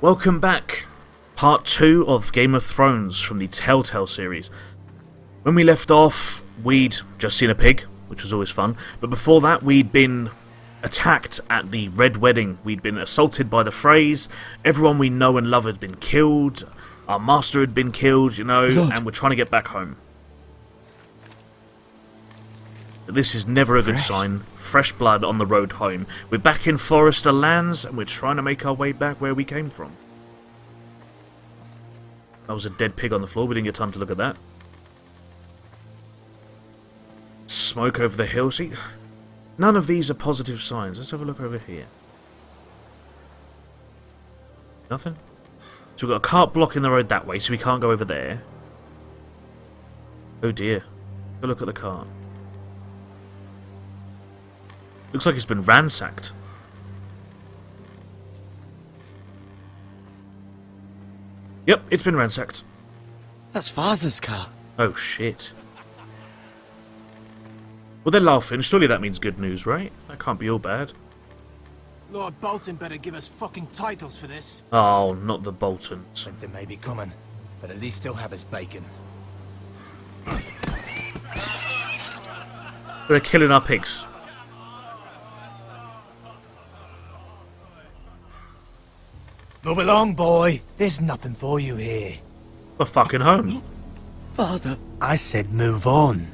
Welcome back, part 2 of Game of Thrones from the Telltale series. When we left off, we'd just seen a pig, which was always fun, but before that we'd been attacked at the Red Wedding, we'd been assaulted by the Freys, everyone we know and love had been killed, our master had been killed, you know, and we're trying to get back home. But this is never a good sign. Fresh blood on the road home. We're back in Forrester lands, and we're trying to make our way back where we came from. That was a dead pig on the floor, we didn't get time to look at that. Smoke over the hill, see? None of these are positive signs. Let's have a look over here. Nothing? So we've got a cart blocking the road that way, so we can't go over there. Oh dear. Go look at the cart. Looks like it's been ransacked. Yep, it's been ransacked. That's Father's car. Oh shit. Well, they're laughing. Surely that means good news, right? That can't be all bad. Lord Bolton better give us fucking titles for this. Oh, not the Boltons. Winter may be coming, but at least he'll have his bacon. They're killing our pigs. Move along, boy. There's nothing for you here. We're fucking home. Father, I said move on.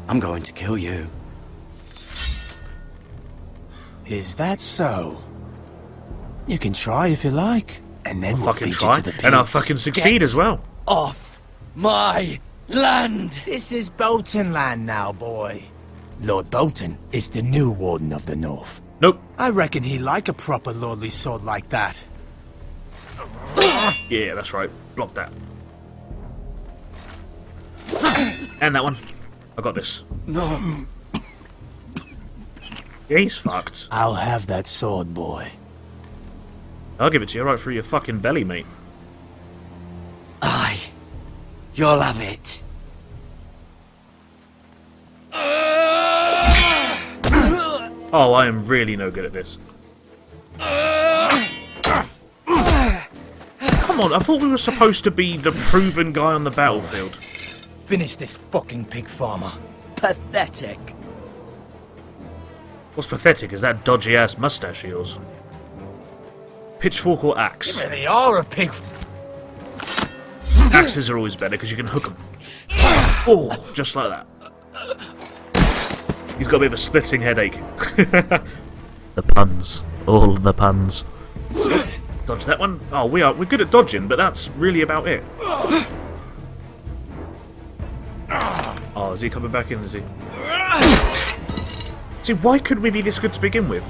I'm going to kill you. Is that so? You can try if you like, and then I'll we'll fucking feed try, you to the and I'll pigs. fucking succeed as well. Off my land! This is Bolton land now, boy. Lord Bolton is the new Warden of the North. Nope. I reckon he'd like a proper lordly sword like that. Yeah, that's right. Block that. And that one. I got this. No. Yeah, he's fucked. I'll have that sword, boy. I'll give it to you right through your fucking belly, mate. Aye. You'll have it. Oh, I am really no good at this. Come on, I thought we were supposed to be the proven guy on the battlefield. Finish this fucking pig farmer. Pathetic. What's pathetic is that dodgy-ass mustache of yours. Pitchfork or axe? You really are a pig. Axes are always better because you can hook them. Oh, just like that. He's got a bit of a splitting headache. The puns. All the puns. Dodge that one. Oh, we're good at dodging, but that's really about it. Oh, is he coming back in, is he? See, why couldn't we be this good to begin with?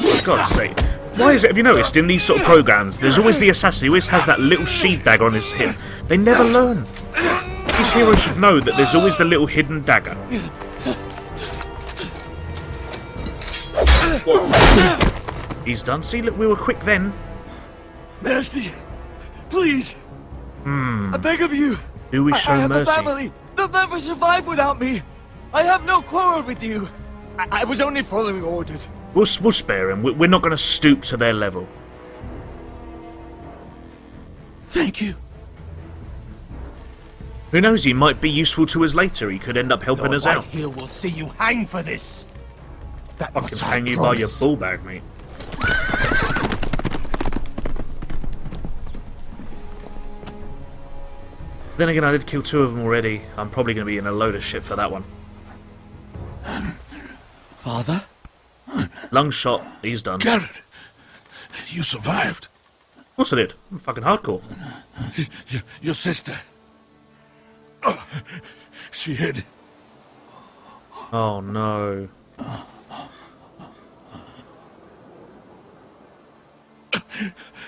For God's sake. Why is it, have you noticed, in these sort of programs, there's always the assassin who always has that little sheath dagger on his hip. They never learn. These heroes should know that there's always the little hidden dagger. What? He's done. See, look, we were quick then. Mercy. Please. I beg of you. Do we show I have mercy? a family. They'll never survive without me. I have no quarrel with you. I was only following orders. We'll spare him. We're not going to stoop to their level. Thank you. Who knows, he might be useful to us later. He could end up helping Lord us out. Whitehill will see you hang for this. That I much can I hang you by your promise. ball bag, mate. Then again, I did kill 2 of them already. I'm probably going to be in a load of shit for that one. Father? Lung shot, he's done. Of Garrett, you survived. course I did. I'm fucking hardcore. Your sister. Oh, she hid. Oh no.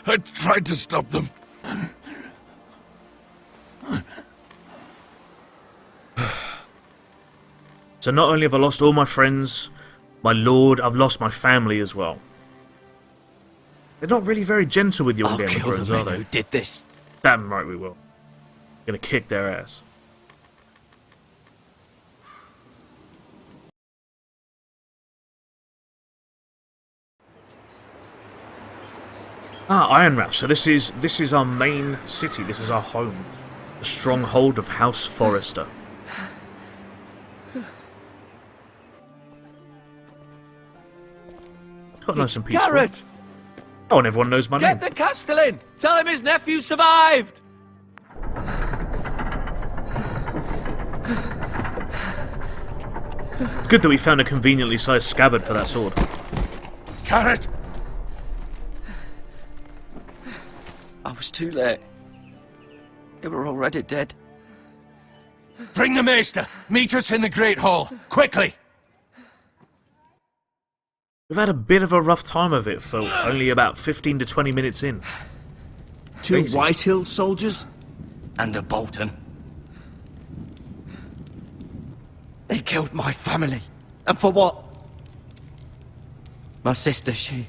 I tried to stop them. So not only have I lost all my friends, my lord, I've lost my family as well. They're not really very gentle with you on I'll Game of kill Thrones, the are men they? who did this. Damn right we will. Gonna kick their ass. Ah, Ironwrath. So this is our main city. This is our home. The stronghold of House Forrester. It's got nice and peaceful. Garrett! Oh, and everyone knows my name. Get the Castellan! Tell him his nephew survived! Good that we found a conveniently sized scabbard for that sword. Garrett! I was too late. They were already dead. Bring the maester! Meet us in the Great Hall! Quickly! We've had a bit of a rough time of it for only about 15 to 20 minutes in. Two Crazy. Whitehill soldiers? And a Bolton. They killed my family. And for what? My sister, she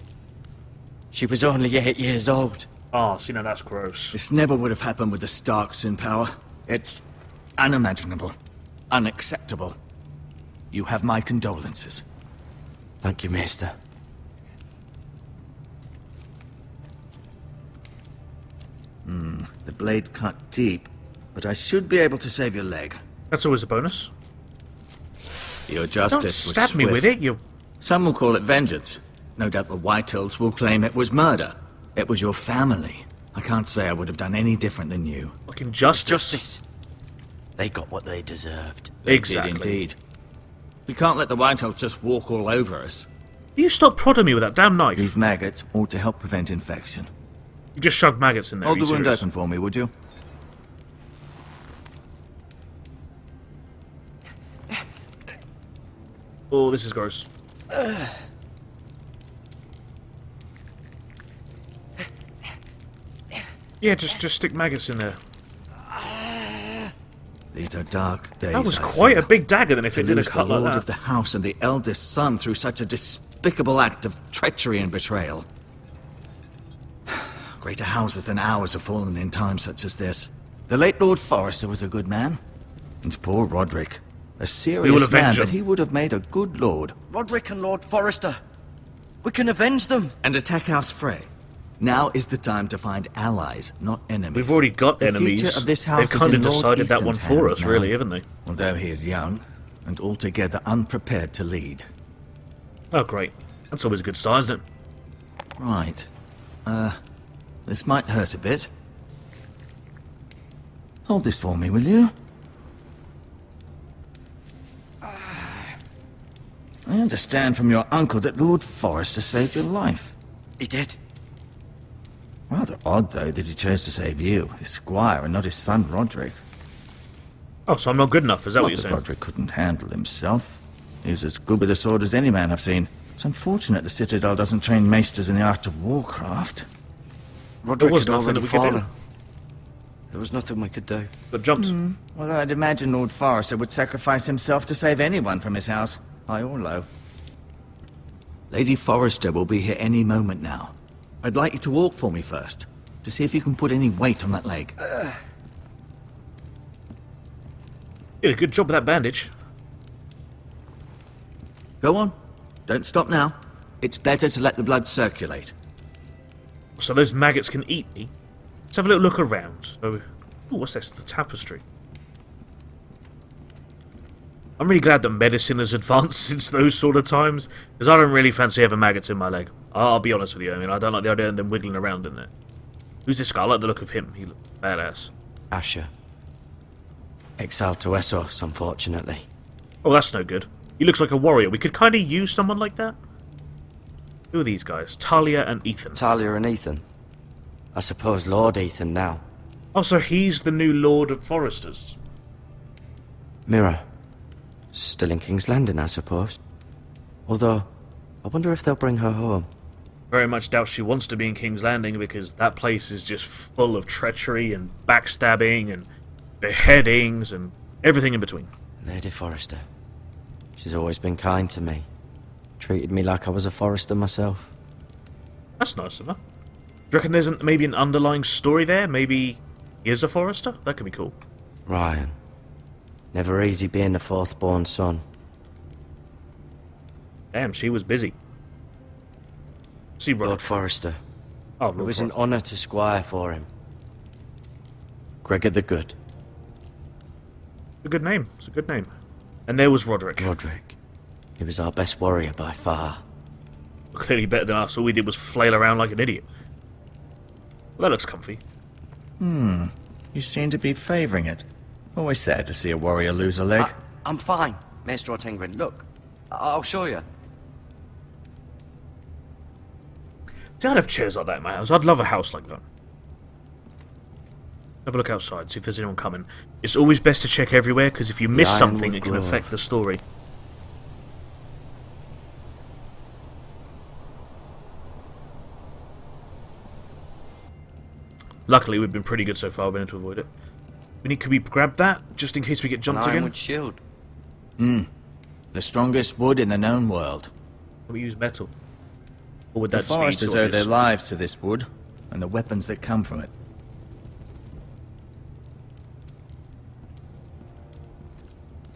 was only 8 years old. Oh, see, now that's gross. This never would have happened with the Starks in power. It's unimaginable. Unacceptable. You have my condolences. Thank you, Maester. The blade cut deep, but I should be able to save your leg. That's always a bonus. Your Don't justice was stab me swift. with it, you... Some will call it vengeance. No doubt the Whitehills will claim it was murder. It was your family. I can't say I would have done any different than you. Fucking justice. Justice. They got what they deserved. Exactly. Did indeed. We can't let the Whitehills just walk all over us. You stop prodding me with that damn knife. These maggots ought to help prevent infection. You just shoved maggots in there. Hold Are you the wound serious? open for me, would you? Oh, this is gross. Yeah, just stick maggots in there. These are dark days. That was I quite fear. a big dagger than if To it did a lose cut the like lord that. of the house and the eldest son through such a despicable act of treachery and betrayal. Greater houses than ours have fallen in times such as this. The late Lord Forrester was a good man. And poor Roderick. A serious will man, avenge but him. he would have made a good lord. Roderick and Lord Forrester. We can avenge them. And attack House Frey. Now is the time to find allies, not enemies. We've already got The enemies. future of this house They've is kind of in Lord decided that one Ethan's for hands us, now. really, haven't they? Although he is young, and altogether unprepared to lead. Oh, great. That's always a good start, isn't it? Right. This might hurt a bit. Hold this for me, will you? I understand from your uncle that Lord Forrester saved your life. He did. Rather odd, though, that he chose to save you, his squire, and not his son Roderick. Oh, so I'm not good enough, is that Not what you're that saying? Roderick couldn't handle himself. He was as good with a sword as any man I've seen. It's unfortunate the Citadel doesn't train maesters in the art of warcraft. Roderick was had nothing already that we could do. fallen. There was nothing we could do. But jumped. Although I'd imagine Lord Forrester would sacrifice himself to save anyone from his house, high or low. Lady Forrester will be here any moment now. I'd like you to walk for me first, to see if you can put any weight on that leg. You did a good job with that bandage. Go on. Don't stop now. It's better to let the blood circulate. So those maggots can eat me. Let's have a little look around. Oh, ooh, what's this? The Tapestry. I'm really glad that medicine has advanced since those sort of times, because I don't really fancy having maggots in my leg. I'll be honest with you. I mean, I don't like the idea of them wiggling around in there. Who's this guy? I like the look of him. He looks badass. Asher. Exiled to Essos, unfortunately. Oh, that's no good. He looks like a warrior. We could kind of use someone like that. Who are these guys? Talia and Ethan. Talia and Ethan. I suppose Lord Ethan now. Oh, so he's the new Lord of Forresters. Mirror. Still in King's Landing, I suppose. Although, I wonder if they'll bring her home. Very much doubt she wants to be in King's Landing because that place is just full of treachery and backstabbing and beheadings and everything in between. Lady Forrester. She's always been kind to me. Treated me like I was a Forrester myself. That's nice of her. Do you reckon there's maybe an underlying story there? Maybe he is a Forrester? That could be cool. Ryan. Never easy being the fourth-born son. Damn, she was busy. See, Lord Forrester. Oh, It Lord was an Forrester. honor to squire for him. Gregor the Good. A good name. It's a good name. And there was Roderick. Roderick. He was our best warrior by far. Clearly better than us. All we did was flail around like an idiot. Well, that looks comfy. You seem to be favoring it. Always sad to see a warrior lose a leg. I'm fine, Maestro Tengrin. Look, I'll show you. See, I'd have chairs like that in my house. I'd love a house like that. Have a look outside, see if there's anyone coming. It's always best to check everywhere, because if you miss something, Ironwood it can Grove. affect the story. Luckily, we've been pretty good so far. We've been able to avoid it. Could we grab that, just in case we get An jumped again? ironwood shield. The strongest wood in the known world. Can we use metal? Or would The that just be foresters too owe their obvious? lives to this wood, and the weapons that come from it.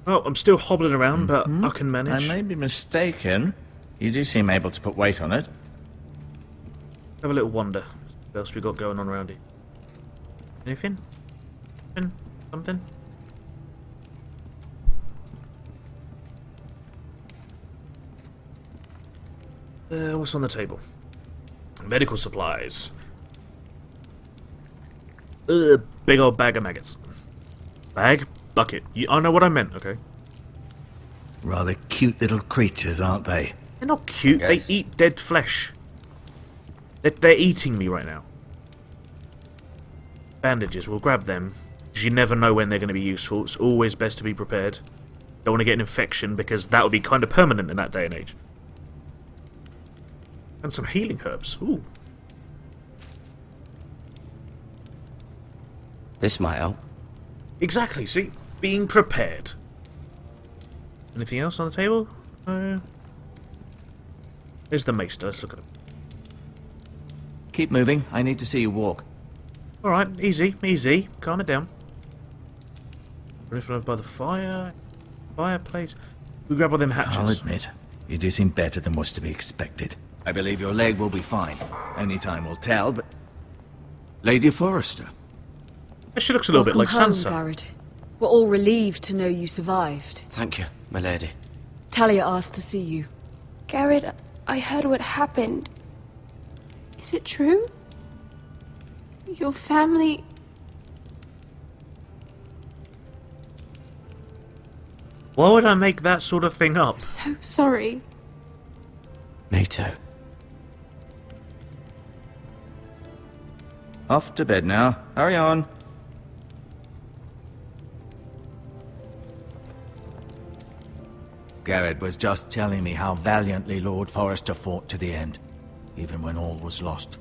Oh, I'm still hobbling around, but I can manage. I may be mistaken. You do seem able to put weight on it. Have a little wander. What else we got going on around here? Anything? Something? What's on the table? Medical supplies. Big old bag of maggots. Bag? Bucket. I know what I meant, okay? Rather cute little creatures, aren't they? They're not cute, Yes. they eat dead flesh. They're eating me right now. Bandages, we'll grab them. Because you never know when they're going to be useful. It's always best to be prepared. Don't want to get an infection, because that would be kind of permanent in that day and age. And some healing herbs. Ooh. This might help. Exactly, see? Being prepared. Anything else on the table? There's the maester, let's look at him. Keep moving. I need to see you walk. Alright, easy, easy. Calm it down. Anything over by the fireplace? We grab all them I'll hatches. admit, you do seem better than was to be expected. I believe your leg will be fine. Only time will tell, but... Lady Forrester. She looks a little bit like Welcome home, Sansa. Garrett. We're all relieved to know you survived. Thank you, my lady. Talia asked to see you. Garrett, I heard what happened. Is it true? Your family... Why would I make that sort of thing up? So sorry. Me too. Off to bed now. Hurry on. Garrett was just telling me how valiantly Lord Forrester fought to the end, even when all was lost.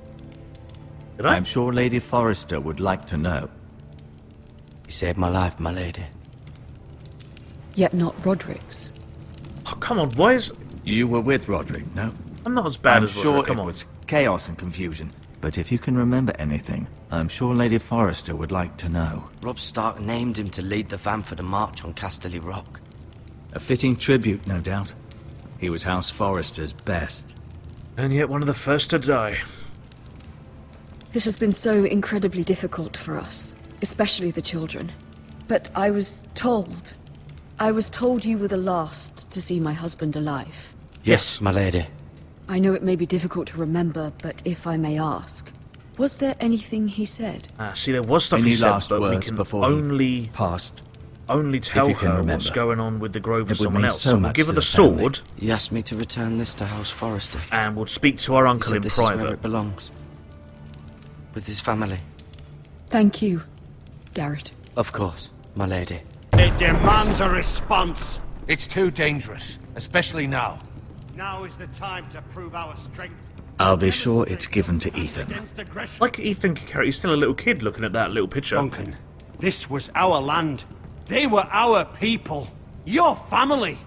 Did I? I'm sure Lady Forrester would like to know. You saved my life, my lady. Yet not Roderick's. Oh, come on, boys. You were with Roderick, no? I'm not as bad I'm as sure Roderick, come it on. was chaos and confusion. But if you can remember anything, I'm sure Lady Forrester would like to know. Robb Stark named him to lead the van for the march on Casterly Rock. A fitting tribute, no doubt. He was House Forrester's best. And yet one of the first to die. This has been so incredibly difficult for us, especially the children. But I was told you were the last to see my husband alive. Yes, my lady. I know it may be difficult to remember, but if I may ask, was there anything he said? See, there was stuff Any he said, last but we words can before only he passed? tell you can her what's remember. going on with the Grove with It would someone mean else. so So we'll much give her to the the family. sword, He asked me to return this to House Forrester. and we'll speak to our He uncle said in this is where private. it belongs. With his family. Thank you, Garrett. Of course, my lady. It demands a response. It's too dangerous, especially now. Now is the time to prove our strength. I'll be sure it's given to Ethan. Against aggression. Like Ethan Carrot, he's still a little kid looking at that little picture. Duncan, this was our land. They were our people. Your family.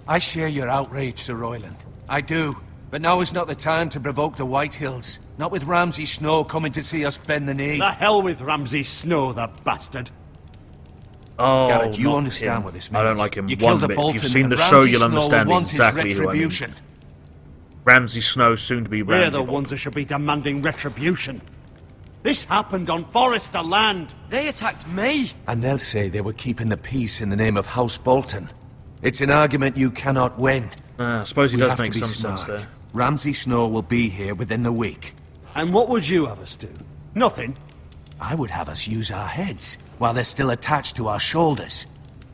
I share your outrage, Sir Royland. I do. But now is not the time to provoke the Whitehills. Not with Ramsay Snow coming to see us bend the knee. The hell with Ramsay Snow, the bastard. Oh, Garrett, you not understand him. what this means. I don't like him You one killed a bit. If Bolton, you've seen and the show, Ramsay you'll Snow will understand want his exactly who I mean. retribution. Ramsay Snow, soon to be They're Ramsay the Bolton. ones that should be demanding retribution. This happened on Forrester land. They attacked me! And they'll say they were keeping the peace in the name of House Bolton. It's an argument you cannot win. I suppose he We does have make to be some smart. sense there. Ramsay Snow will be here within the week. And what would you have us do? Nothing. I would have us use our heads while they're still attached to our shoulders.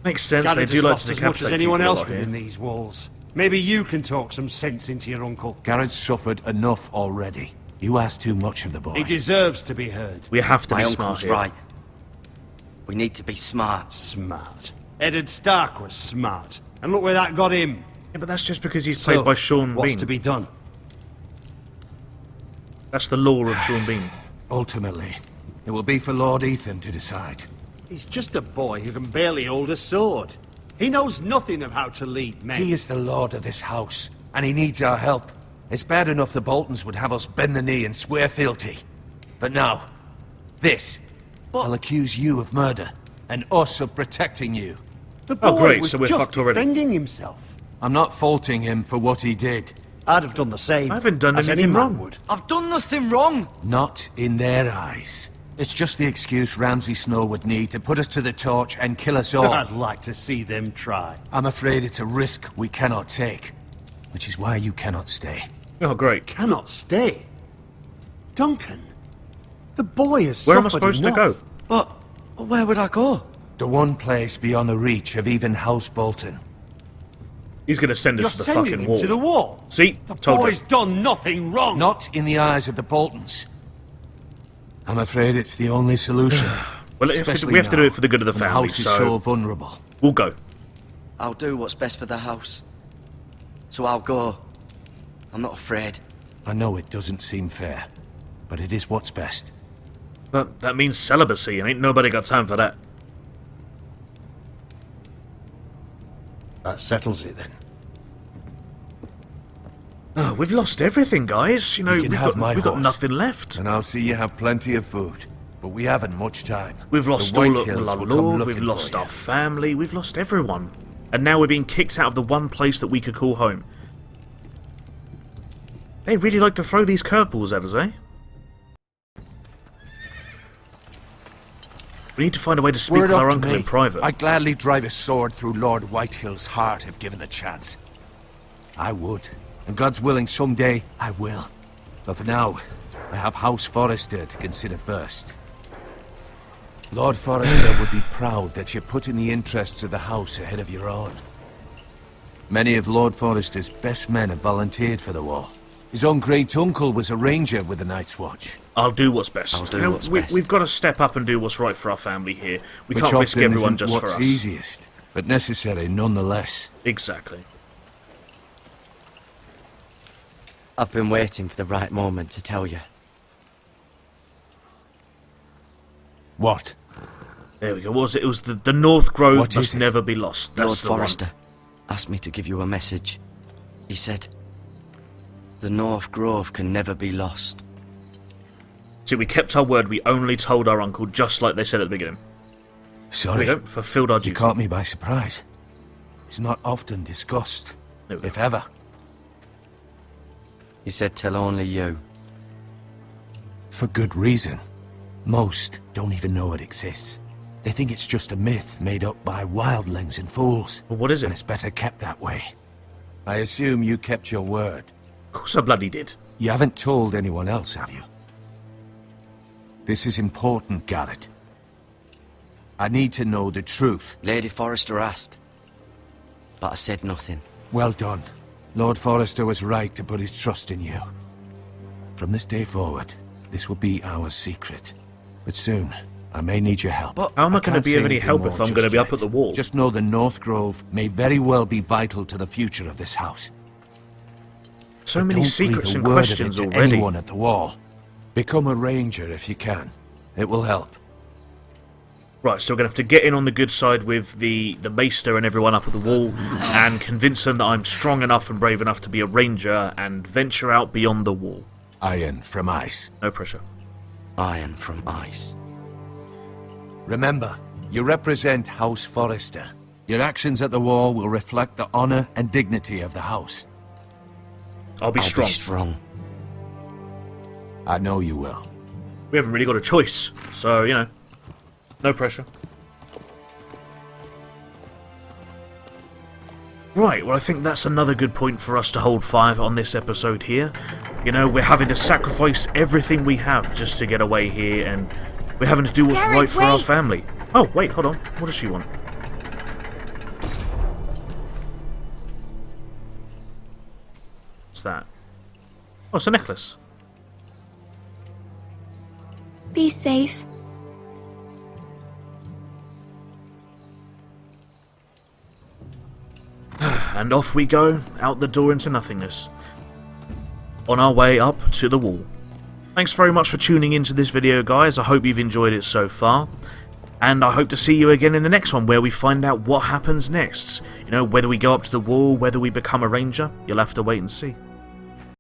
Makes sense, Garrett they do has like lost to as much decapitate as anyone people a else lot here. within these walls. Maybe you can talk some sense into your uncle. Garrett's suffered enough already. You ask too much of the boy. He deserves to be heard. We have to My be smart uncle's here. right. We need to be smart. Smart. Eddard Stark was smart. And look where that got him. Yeah, but that's just because he's played So, by Sean what's Bean. to be done? That's the law of Sean Bean. Ultimately, it will be for Lord Ethan to decide. He's just a boy who can barely hold a sword. He knows nothing of how to lead men. He is the lord of this house, and he needs our help. It's bad enough the Boltons would have us bend the knee and swear fealty. But now, this. I'll accuse you of murder, and us of protecting you. The boy Oh, great, was so we're just fucked already. defending himself. I'm not faulting him for what he did. I'd have done the same. I haven't done as any anything man wrong. would. I've done nothing wrong! Not in their eyes. It's just the excuse Ramsay Snow would need to put us to the torch and kill us all. I'd like to see them try. I'm afraid it's a risk we cannot take, which is why you cannot stay. Oh, great. Cannot stay. Duncan, the boy has Where am I suffered supposed to enough. go? But where would I go? The one place beyond the reach of even House Bolton. He's going to send You're us to the sending fucking him wall. to the wall. See? The Told boy's you. done nothing wrong. Not in the eyes of the Boltons. I'm afraid it's the only solution. Well, Especially we have to do now, it for the good of the when family, the house is so vulnerable. we'll go. I'll do what's best for the house. So I'll go. I'm not afraid. I know it doesn't seem fair, but it is what's best. But that means celibacy, and ain't nobody got time for that. That settles it then. Oh, we've lost everything, guys. You know, You can have my we've got horse. nothing left. And I'll see you have plenty of food, but we haven't much time. We've lost The all White of Hills our will come lord, looking we've lost for our you. family, we've lost everyone. And now we're being kicked out of the one place that we could call home. They really like to throw these curveballs at us, eh? We need to find a way to speak Word with our up to uncle me. in private. I'd gladly drive a sword through Lord Whitehill's heart if given a chance. I would. And God's willing, someday I will. But for now, I have House Forrester to consider first. Lord Forrester would be proud that you're putting the interests of the house ahead of your own. Many of Lord Forrester's best men have volunteered for the war. His own great-uncle was a ranger with the Night's Watch. I'll do what's best. I'll do You know, what's best. We've got to step up and do what's right for our family here. We Which can't risk often everyone isn't just for what's us. easiest, but necessary nonetheless. Exactly. I've been waiting for the right moment to tell you. What? There we go. What was it? It was the North Grove What must is it? never be lost. That's Lord the one. Forrester asked me to give you a message. He said, the North Grove can never be lost. See, we kept our word. We only told our uncle just like they said at the beginning. There Sorry. we go. Fulfilled our You duty. caught me by surprise. It's not often discussed, There we go. if ever. He said, tell only you. For good reason. Most don't even know it exists. They think it's just a myth made up by wildlings and fools. Well, what is And it? it's better kept that way. I assume you kept your word. Of course I bloody did. You haven't told anyone else, have you? This is important, Garrett. I need to know the truth. Lady Forrester asked, but I said nothing. Well done. Lord Forrester was right to put his trust in you. From this day forward, this will be our secret. But soon, I may need your help. But How am I going to can't be say of any anything help more if I'm just going to be up yet. at the wall? Just know the North Grove may very well be vital to the future of this house. So But many don't secrets breathe a and word of questions it to already. anyone at the wall. Become a ranger if you can. It will help. Right, so we're going to have to get in on the good side with the maester and everyone up at the wall and convince them that I'm strong enough and brave enough to be a ranger and venture out beyond the wall. Iron from ice. No pressure. iron from ice. Remember, you represent House Forrester. Your actions at the wall will reflect the honor and dignity of the house. I'll be I'll strong. be strong. I know you will. We haven't really got a choice, so, you know, no pressure. Right, well I think that's another good point for us to hold fire on this episode here. You know, we're having to sacrifice everything we have just to get away here, and we're having to do what's Garrett, right for our wait! family. Oh, wait, hold on. What does she want? What's that? Oh, it's a necklace. Be safe. And off we go, out the door into nothingness. On our way up to the wall. Thanks very much for tuning into this video, guys. I hope you've enjoyed it so far. And I hope to see you again in the next one, where we find out what happens next. You know, whether we go up to the wall, whether we become a ranger, you'll have to wait and see.